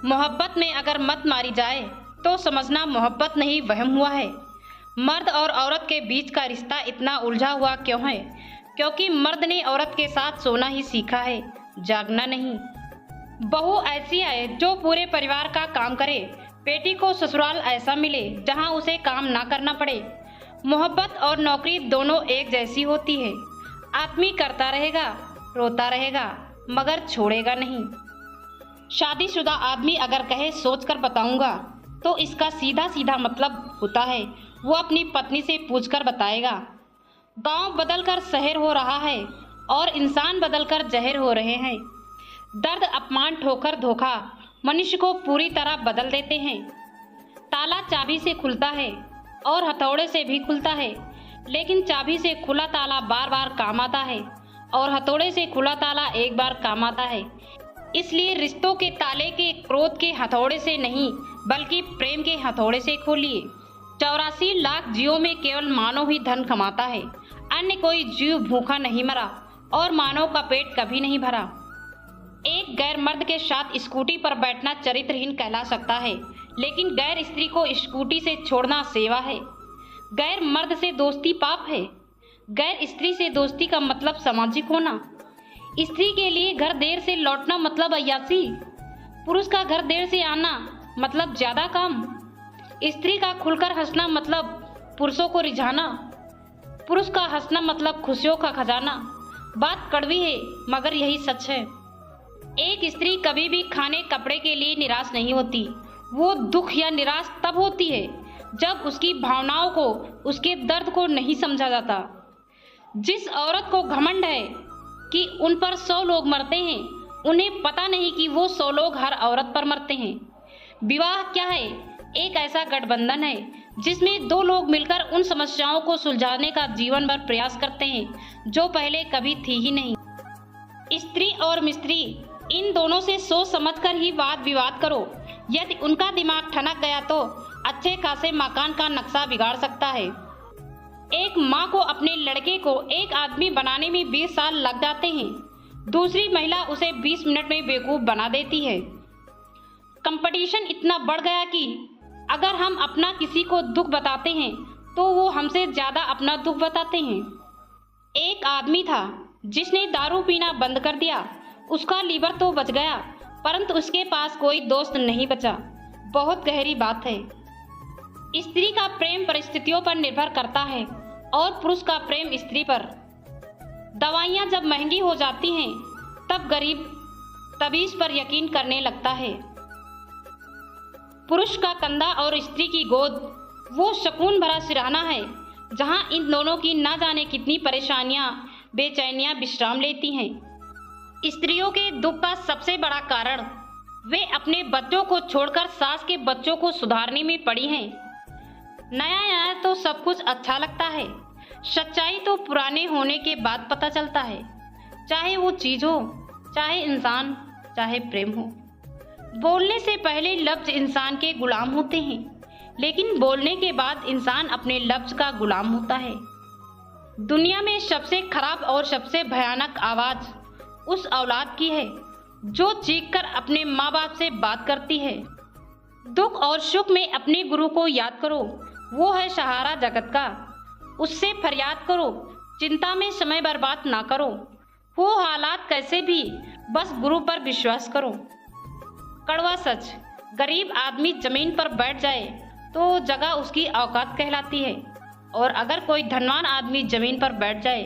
मोहब्बत में अगर मत मारी जाए तो समझना मोहब्बत नहीं वहम हुआ है। मर्द और औरत के बीच का रिश्ता इतना उलझा हुआ क्यों है? क्योंकि मर्द ने औरत के साथ सोना ही सीखा है, जागना नहीं। बहू ऐसी है जो पूरे परिवार का काम करे, बेटी को ससुराल ऐसा मिले जहां उसे काम ना करना पड़े। मोहब्बत और नौकरी दोनों एक जैसी होती है। आदमी करता रहेगा, रोता रहेगा, मगर छोड़ेगा नहीं। शादीशुदा आदमी अगर कहे सोच कर बताऊंगा, तो इसका सीधा सीधा मतलब होता है वो अपनी पत्नी से पूछकर बताएगा। गांव बदलकर शहर हो रहा है और इंसान बदलकर जहर हो रहे हैं। दर्द, अपमान, ठोकर, धोखा मनुष्य को पूरी तरह बदल देते हैं। ताला चाबी से खुलता है और हथौड़े से भी खुलता है, लेकिन चाबी से खुला ताला बार बार काम आता है और हथौड़े से खुला ताला एक बार काम आता है। इसलिए रिश्तों के ताले के क्रोध के हथौड़े से नहीं, बल्कि प्रेम के हथौड़े से खोलिए। 84 लाख जीवों में केवल मानव ही धन कमाता है, अन्य कोई जीव भूखा नहीं मरा और मानव का पेट कभी नहीं भरा। एक गैर मर्द के साथ स्कूटी पर बैठना चरित्रहीन कहला सकता है, लेकिन गैर स्त्री को स्कूटी से छोड़ना सेवा है। गैर मर्द से दोस्ती पाप है। गैर स्त्री से दोस्ती का मतलब सामाजिक होना। स्त्री के लिए घर देर से लौटना मतलब अय्यासी। पुरुष का घर देर से आना मतलब ज्यादा काम। स्त्री का खुलकर हंसना मतलब पुरुषों को रिझाना। पुरुष का हंसना मतलब खुशियों का खजाना। बात कड़वी है मगर यही सच है। एक स्त्री कभी भी खाने कपड़े के लिए निराश नहीं होती। वो दुख या निराश तब होती है जब उसकी भावनाओं को, उसके दर्द को नहीं समझा जाता। जिस औरत को घमंड है कि उन पर 100 लोग मरते हैं, उन्हें पता नहीं कि वो 100 लोग हर औरत पर मरते हैं। विवाह क्या है? एक ऐसा गठबंधन है जिसमें 2 लोग मिलकर उन समस्याओं को सुलझाने का जीवन भर प्रयास करते हैं जो पहले कभी थी ही नहीं। स्त्री और मिस्त्री, इन दोनों से सोच समझकर ही वाद विवाद करो। यदि उनका दिमाग ठनक गया तो अच्छे खासे मकान का नक्शा बिगाड़ सकता है। एक माँ को अपने लड़के को एक आदमी बनाने में 20 साल लग जाते हैं, दूसरी महिला उसे 20 मिनट में बेवकूफ बना देती है। कंपटीशन इतना बढ़ गया कि अगर हम अपना किसी को दुख बताते हैं तो वो हमसे ज्यादा अपना दुख बताते हैं। एक आदमी था जिसने दारू पीना बंद कर दिया। उसका लीवर तो बच गया, परंतु उसके पास कोई दोस्त नहीं बचा। बहुत गहरी बात है। स्त्री का प्रेम परिस्थितियों पर निर्भर करता है और पुरुष का प्रेम स्त्री पर। दवाइयाँ जब महंगी हो जाती हैं तब गरीब तबीज पर यकीन करने लगता है। पुरुष का कंधा और स्त्री की गोद वो सुकून भरा सिरहाना है जहां इन दोनों की ना जाने कितनी परेशानियां, बेचैनियां विश्राम लेती हैं। स्त्रियों के दुख का सबसे बड़ा कारण वे अपने बच्चों को छोड़कर सास के बच्चों को सुधारने में पड़ी हैं। नया नया तो सब कुछ अच्छा लगता है, सच्चाई तो पुराने होने के बाद पता चलता है। चाहे वो चीज हो, चाहे इंसान, चाहे प्रेम हो। बोलने से पहले लफ्ज इंसान के गुलाम होते हैं, लेकिन बोलने के बाद इंसान अपने लफ्ज का गुलाम होता है। दुनिया में सबसे खराब और सबसे भयानक आवाज उस औलाद की है जो चीखकर अपने माँ बाप से बात करती है। दुख और सुख में अपने गुरु को याद करो, वो है सहारा जगत का। उससे फरियाद करो, चिंता में समय बर्बाद ना करो। हो हालात कैसे भी, बस गुरु पर विश्वास करो। कड़वा सच, गरीब आदमी जमीन पर बैठ जाए तो जगह उसकी औकात कहलाती है, और अगर कोई धनवान आदमी जमीन पर बैठ जाए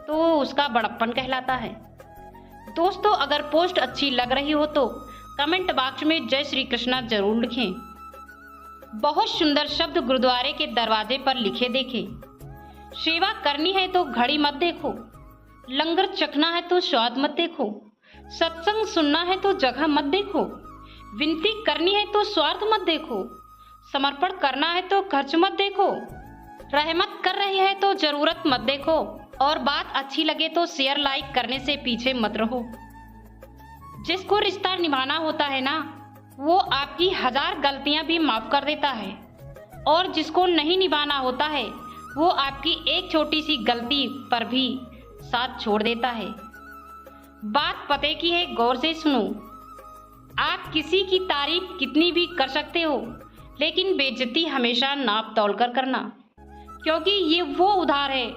तो उसका बड़प्पन कहलाता है। दोस्तों, अगर पोस्ट अच्छी लग रही हो तो कमेंट बॉक्स में जय श्री कृष्णा जरूर लिखें। बहुत सुंदर शब्द गुरुद्वारे के दरवाजे पर लिखे देखें। सेवा करनी है तो घड़ी मत देखो, लंगर चखना है तो स्वाद मत देखो, सत्संग सुनना है तो जगह मत देखो, विनती करनी है तो स्वार्थ मत देखो, समर्पण करना है तो खर्च मत देखो, रहमत कर रही है तो जरूरत मत देखो, और बात अच्छी लगे तो शेयर लाइक करने से पीछे मत रहो। जिसको रिश्ता निभाना होता है ना, वो आपकी 1000 गलतियां भी माफ कर देता है, और जिसको नहीं निभाना होता है वो आपकी एक छोटी सी गलती पर भी साथ छोड़ देता है। बात पते की है, गौर से सुनो। आप किसी की तारीफ कितनी भी कर सकते हो, लेकिन बेइज्जती हमेशा नाप तोल कर करना, क्योंकि ये वो उधार है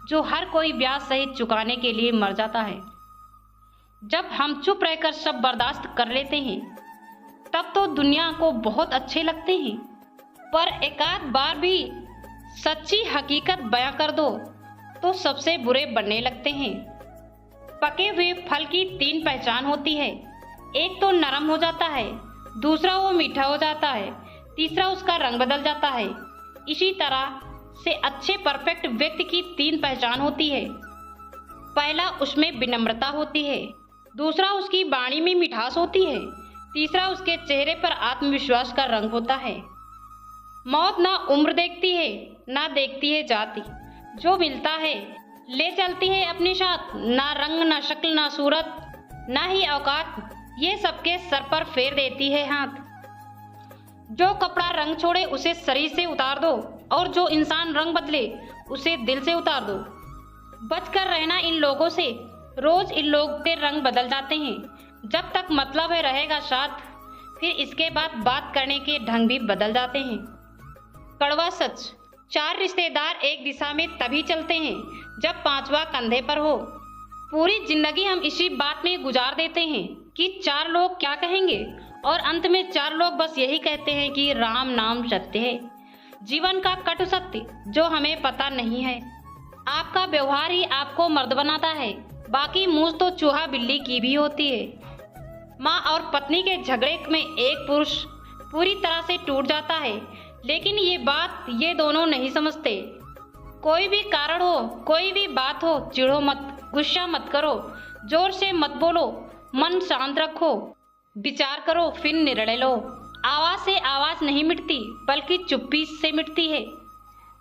जो हर कोई ब्याज सहित चुकाने के लिए मर जाता है। जब हम चुप रहकर सब बर्दाश्त कर लेते हैं तब तो दुनिया को बहुत अच्छे लगते हैं, पर एकाध बार भी सच्ची हकीकत बयां कर दो तो सबसे बुरे बनने लगते हैं। पके हुए फल की 3 पहचान होती है, एक तो नरम हो जाता है, दूसरा वो मीठा हो जाता है, तीसरा उसका रंग बदल जाता है। इसी तरह से अच्छे परफेक्ट व्यक्ति की 3 पहचान होती है। पहला, उसमें विनम्रता होती है, दूसरा उसकी वाणी में मिठास होती है, तीसरा उसके चेहरे पर आत्मविश्वास का रंग होता है। मौत ना उम्र देखती है, ना देखती है जाति, जो मिलता है ले चलती है अपने साथ। ना रंग, ना शक्ल, ना सूरत, ना ही औकात, ये सबके सर पर फेर देती है हाथ। जो कपड़ा रंग छोड़े उसे शरीर से उतार दो, और जो इंसान रंग बदले उसे दिल से उतार दो। बचकर रहना इन लोगों से, रोज इन लोगों के रंग बदल जाते हैं। जब तक मतलब है रहेगा साथ, फिर इसके बाद बात करने के ढंग भी बदल जाते हैं। कड़वा सच, 4 रिश्तेदार एक दिशा में तभी चलते हैं जब 5वां कंधे पर हो। पूरी जिंदगी हम इसी बात में गुजार देते हैं कि 4 लोग क्या कहेंगे, और अंत में 4 लोग बस यही कहते हैं कि राम नाम सत्य है। जीवन का कटु सत्य जो हमें पता नहीं है। आपका व्यवहार ही आपको मर्द बनाता है, बाकी मूंछ तो चूहा बिल्ली की भी होती है। माँ और पत्नी के झगड़े में एक पुरुष पूरी तरह से टूट जाता है, लेकिन ये बात ये दोनों नहीं समझते। कोई भी कारण हो, कोई भी बात हो, चिढ़ो मत, गुस्सा मत करो, जोर से मत बोलो, मन शांत रखो, विचार करो, फिर निर्णय लो। आवाज से आवाज नहीं मिटती, बल्कि चुप्पी से मिटती है।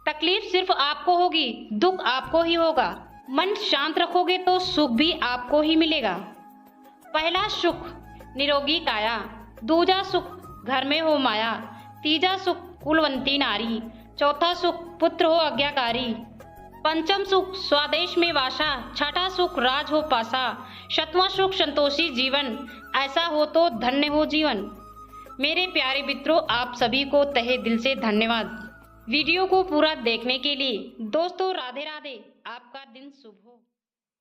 तकलीफ सिर्फ आपको होगी, दुख आपको ही होगा। मन शांत रखोगे तो सुख भी आपको ही मिलेगा। पहला सुख निरोगी काया, दूजा सुख घर में हो माया, तीजा सुख कुलवंती नारी, चौथा सुख पुत्र हो आज्ञाकारी, पंचम सुख स्वदेश में वासा, छठा सुख राज हो पासा, 7वां सुख संतोषी जीवन, ऐसा हो तो धन्य हो जीवन। मेरे प्यारे मित्रों, आप सभी को तहे दिल से धन्यवाद वीडियो को पूरा देखने के लिए। दोस्तों, राधे राधे, आपका दिन शुभ हो।